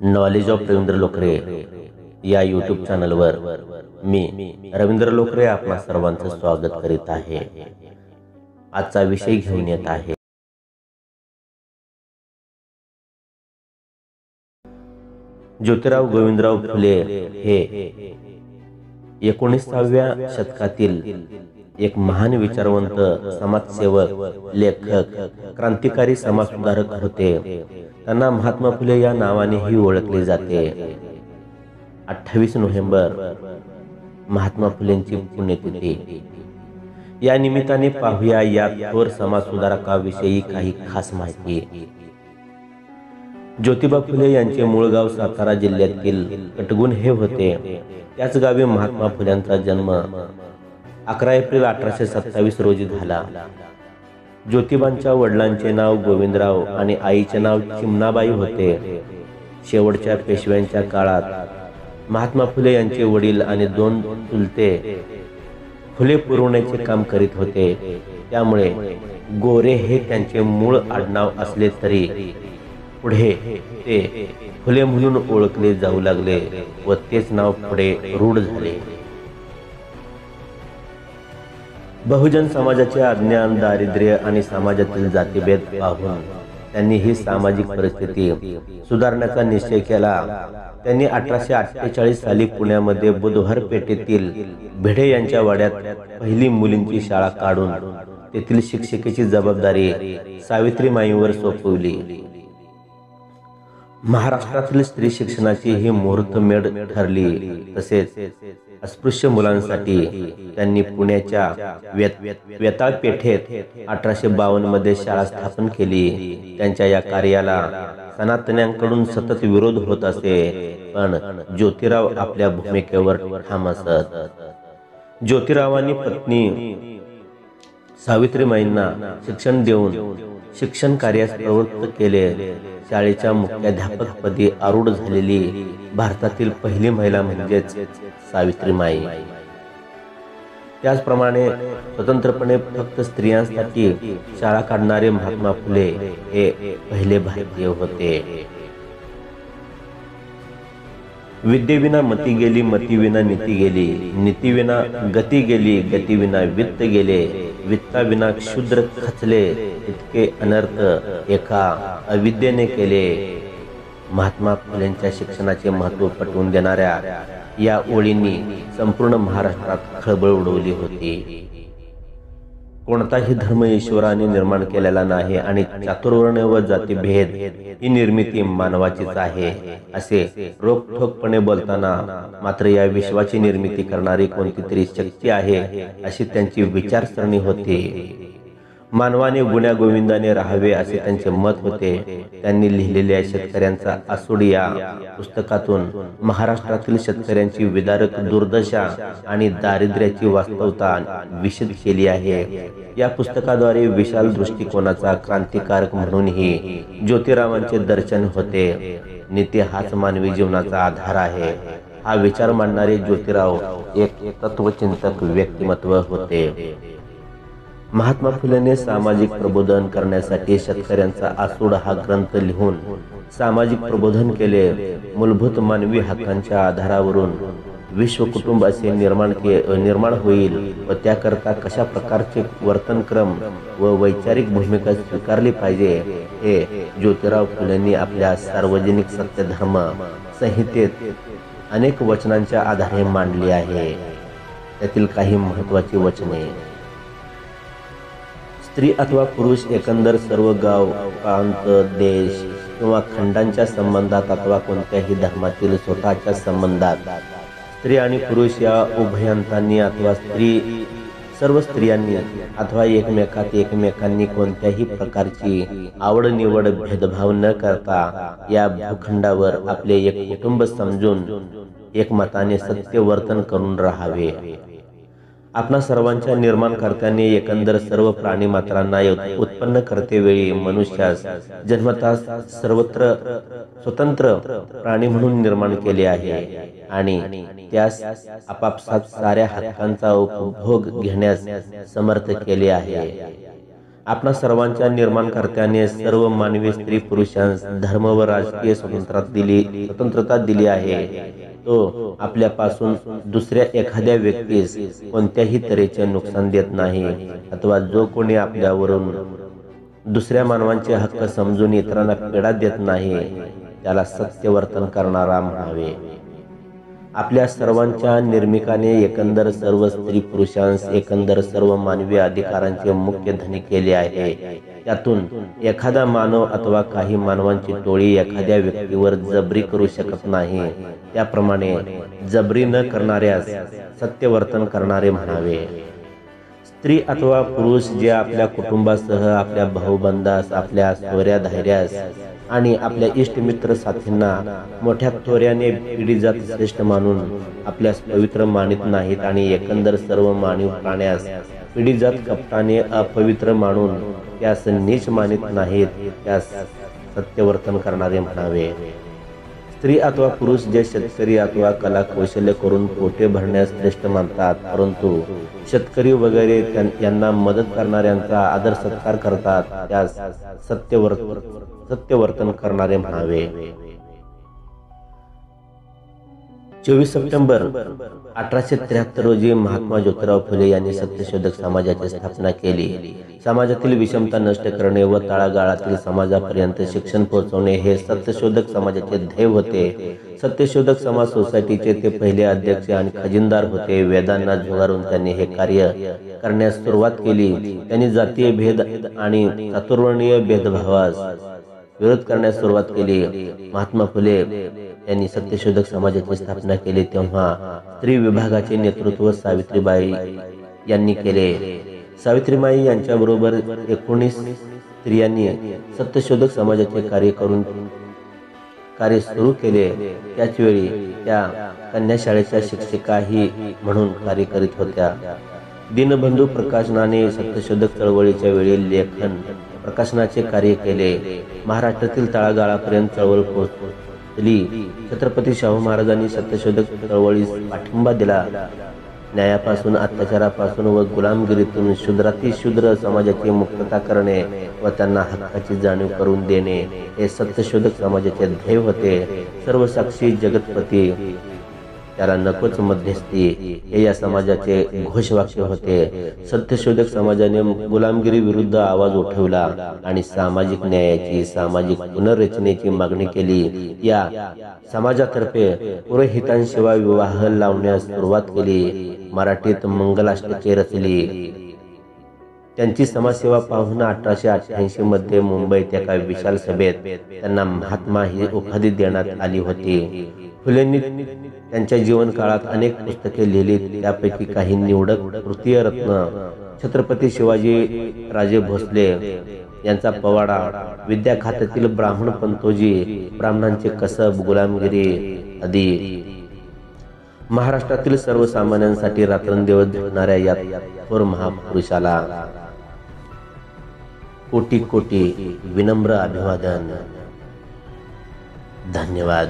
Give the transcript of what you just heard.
Knowledge of Ravindra लोकरे या YouTube चॅनलवर मी रवींद्र लोकरे आपणा सर्वांचं स्वागत करीत आहे। आजचा विषय घेऊन येत आहे ज्योतिराव गोविंदराव फुले हे 19व्या शतकातील एक महान विचारवंत, समाजसेवक, लेखक, क्रांतिकारी समाजसुधारक होते। त्यांना महात्मा फुले या नावानेही ओळखले जाते। 28 नोव्हेंबर महात्मा फुलेंची पुण्यतिथी। या निमित्ताने पाहूया या थोर समाजसुधारकाविषयी काही खास माहिती। ज्योतिबा फुले यांचे मूळ गाव सातारा जिल्ह्यातील कटगुण हे होते। त्याच गावी महात्मा फुल्यांचा जन्म 11 एप्रिल 1827 रोजी झाला। ज्योतिबांच्या वडिलांचे नाव गोविंदराव आणि आईचे नाव चिमणाबाई होते। शेवटच्या पेशव्यांच्या काळात महात्मा फुले यांचे वडील आणि 2 चुलते फुले पुरवण्याचे काम करीत होते। त्यामुळे गोरे हे त्यांचे मूळ आडनाव असले तरी पुढे ते फुले म्हणून ओळखले जाऊ लागले व तेच नाव पुढे रूढ झाले। बहुजन समाजाचे अज्ञान, दारिद्र्य आणि समाजातील जातीभेद पाहून त्यांनी ही सामाजिक परिस्थिती सुधारण्याचा निश्चय केला। त्यांनी 1848 साली पुण्यामध्ये बुधवार पेठेतील भिडे यांच्या वाड्यात पहिली मुलींची शाळा काढून तेथील शिक्षिकेची जबाबदारी सावित्रीमाईंवर सोपवली। महाराष्ट्रातील स्त्री शिक्षणाची ही मुहूर्तमेढ ठरली। तसेच अस्पृश्य मुलांसाठी त्यांनी पुण्याच्या वेताळ पेठेत 1852 मध्ये शाळा स्थापन केली। त्यांच्या या कार्याला सनातन्यांकडून सतत विरोध होत असे, पण ज्योतिराव आपल्या भूमिकेवर ठाम असत। ज्योतिरावांनी पत्नी सावित्रीमाईंना शिक्षण देऊन शिक्षण कार्यास प्रवृत्त केले। शाळेच्या मुख्याध्यापकपदी आरूढ झालेली भारतातील पहिली महिला म्हणजेच सावित्रीमाई। त्याचप्रमाणे स्वतंत्रपणे फक्त स्त्रियांसाठी शाळा काढणारे महात्मा फुले हे पहिले भारतीय होते। विद्येविना मती गेली, मतीविना नीती गेली, नीतीविना गती गेली, गतीविना वित्त गेले, वित्ताविना क्षुद्र खचले, इतके अनर्थ एका अविद्येने केले। महात्मा फुलेंच्या शिक्षणाचे महत्त्व पटवून देणाऱ्या या ओळींनी संपूर्ण महाराष्ट्रात खळबळ उडवली होती। कोणताही धर्म ईश्वराने निर्माण केलेला नाही आणि चातुर्वर्ण व जातीभेद ही निर्मिती मानवाचीच आहे असे रोखठोकपणे बोलताना मात्र या विश्वाची निर्मिती करणारी कोणती तरी शक्ती आहे अशी त्यांची विचारसरणी होती। मानवाने गुण्यागोविंदाने राहावे असे त्यांचे मत होते। त्यांनी लिहिलेल्या शेतकऱ्यांचा आसूड या पुस्तकातून महाराष्ट्रातील शेतकऱ्यांची विदारक दुर्दशा आणि दारिद्र्याची वास्तवता विशद केली आहे। या पुस्तकाद्वारे विशाल दृष्टिकोनाचा क्रांतिकारक म्हणूनही ज्योतिरावांचे दर्शन होते। नीती हाच मानवी जीवनाचा आधार आहे हा विचार मांडणारे ज्योतिराव एक तत्वचिंतक व्यक्तिमत्व होते। महात्मा फुलेने सामाजिक प्रबोधन करण्यासाठी शेतकऱ्यांचा आसूड हा ग्रंथ लिहून सामाजिक प्रबोधन केले। मूलभूत मानवी हक्कांच्या आधारावरून विश्व कुटुंब असे निर्माण होईल व त्याकरता कशा प्रकारचे वर्तनक्रम व वैचारिक भूमिका स्वीकारली पाहिजे हे ज्योतिराव फुलेंनी आपल्या सार्वजनिक सत्यधर्म संहितेत अनेक वचनांच्या आधारे मांडली आहे। त्यातील काही महत्त्वाची वचने: स्त्री अथवा पुरुष एकंदर सर्व गाव, प्रांत, देश किंवा खंडांच्या संबंधात अथवा कोणत्याही धर्मातील स्वतःच्या संबंधात स्त्री आणि पुरुष या उभयंतांनी अथवा सर्व स्त्रियांनी अथवा एकमेकांनी कोणत्याही प्रकारची आवड निवड भेदभाव न करता या भूखंडावर आपले एक कुटुंब समजून एकमताने सत्य वर्तन करून राहावे। आपणा सर्वांच्या निर्माणकर्त्याने एकंदर सर्व प्राणी मात्रांना उत्पन्न करतेवेळी मनुष्यास जन्मतः सर्वत्र स्वतंत्र प्राणी म्हणून निर्माण केले आहे आणि त्यास आपापसात साऱ्या हक्कांचा उपभोग घेण्यास समर्थ केले आहे। आपणा सर्वांच्या निर्माणकर्त्याने सर्व मानवी स्त्री पुरुषांस धर्म व राजकीय स्वतंत्रता दिली आहे. तो आपल्यापासून दुसऱ्या एखाद्या व्यक्तीस कोणत्याही तऱ्हेचे नुकसान देत नाही, अथवा जो कोणी आपल्यावरून दुसऱ्या मानवांचे हक्क समजून इतरांना पीडा देत नाही त्याला सत्यवर्तन करणारा म्हणावे. आपल्या सर्वांच्या निर्मिकाने एकंदर सर्व स्त्री पुरुषांस एकंदर सर्व मानवी अधिकारांचे मुख्य धनी केले आहे. त्यातून एखादा मानव अथवा काही मानवांची टोळी एखाद्या व्यक्तीवर जबरी करू शकत नाही. त्याप्रमाणे जबरी न करणाऱ्यास सत्यवर्तन करणारे म्हणावे. स्त्री अथवा पुरुष जे आपल्या कुटुंबासह आपल्या भाऊबंदास, आपल्या सोऱ्या धायऱ्यास आणि आपल्या इष्टमित्र साथींना मोठ्या थोऱ्याने पिढी जात श्रेष्ठ मानून आपल्यास पवित्र मानित नाहीत आणि एकंदर सर्व मानवी प्राण्यास पिढी जात कपटाने अपवित्र मानून त्यास नीच मानित नाहीत त्यास सत्यवर्तन करणारे म्हणावे. स्त्री अथवा पुरुष जे शेतकरी अथवा कला कौशल्य करून पोटे भरण्यास श्रेष्ठ मानतात, परंतु शेतकरी वगैरे यांना मदत करणाऱ्यांचा आदर सत्कार करतात त्यास सत्यवर्तन करणारे म्हणावे. 24 सप्टेंबर 1873 रोजी महात्मा ज्योतिराव फुले यांनी सत्यशोधक समाजाची स्थापना केली. समाजातील विषमता नष्ट करणे व तळागाळातील समाजापर्यंत शिक्षण पोहोचवणे हे सत्यशोधक समाजाचे ध्येय होते. सत्यशोधक समाज सोसायटीचे ते पहिले अध्यक्ष आणि खजिनदार होते. वेदांना झुगारून त्यांनी हे कार्य करण्यास सुरुवात केली. त्यांनी जातीय भेद आणि चातुर्वर्णीय भेदभावास विरोध करण्यास सुरुवात केली. महात्मा फुले यांनी सत्यशोधक समाजाची स्थापना केली तेव्हा स्त्री विभागाचे नेतृत्व सावित्रीबाई यांनी केले. सावित्रीबाई यांच्याबरोबर 19 स्त्रियांनी सत्यशोधक समाजाचे कार्य सुरू केले. त्याच वेळी त्या कन्याशाळेच्या शिक्षिकाही म्हणून कार्य करीत होत्या. दीनबंधू प्रकाशनाने सत्यशोधक चळवळीच्या वेळी लेखन प्रकाशनाचे कार्य केले. महाराष्ट्रातील तळागाळापर्यंत चळवळ पोहोचली. छत्रपती शाहू महाराजांनी सत्यशोधक चळवळीस पाठिंबा दिला. न्यायापासून, अत्याचारापासून व गुलामगिरीतून शूद्रातिशूद्र समाजाची मुक्तता करणे व त्यांना हक्काची जाणीव करून देणे हे सत्यशोधक समाजाचे ध्येय होते. सर्वसाक्षी जगतपती त्याला नकोच मध्यस्थी हे या समाजाचे घोषवाक्य होते. सत्यशोधक समाजाने गुलामगिरी विरुद्ध आवाज उठवला आणि सामाजिक न्यायाची, सामाजिक पुनर्रचनेची मागणी केली. या समाजातर्फे पुरोहितांशिवाय विवाह लावण्यास सुरुवात केली. मराठीत मंगलाष्टके रचली. त्यांची समाजसेवा पाहून 1888 मध्ये मुंबईत एका विशाल सभेत त्यांना महात्मा ही उपाधी देण्यात आली होती. फुलेंनी त्यांच्या जीवन काळात अनेक पुस्तके लिहिली. त्यापैकी काही निवडक तृतीय रत्न छत्रपती शिवाजी राजे भोसले यांचा पवाडा, विद्या खात्यातील ब्राह्मण पंतोजी, ब्राह्मणांचे कसब, गुलामगिरी आदी. महाराष्ट्रातील सर्वसामान्यांसाठी रात्रंदिवस झटणाऱ्या या थोर महापुरुषाला कोटी कोटी विनम्र अभिवादन. धन्यवाद.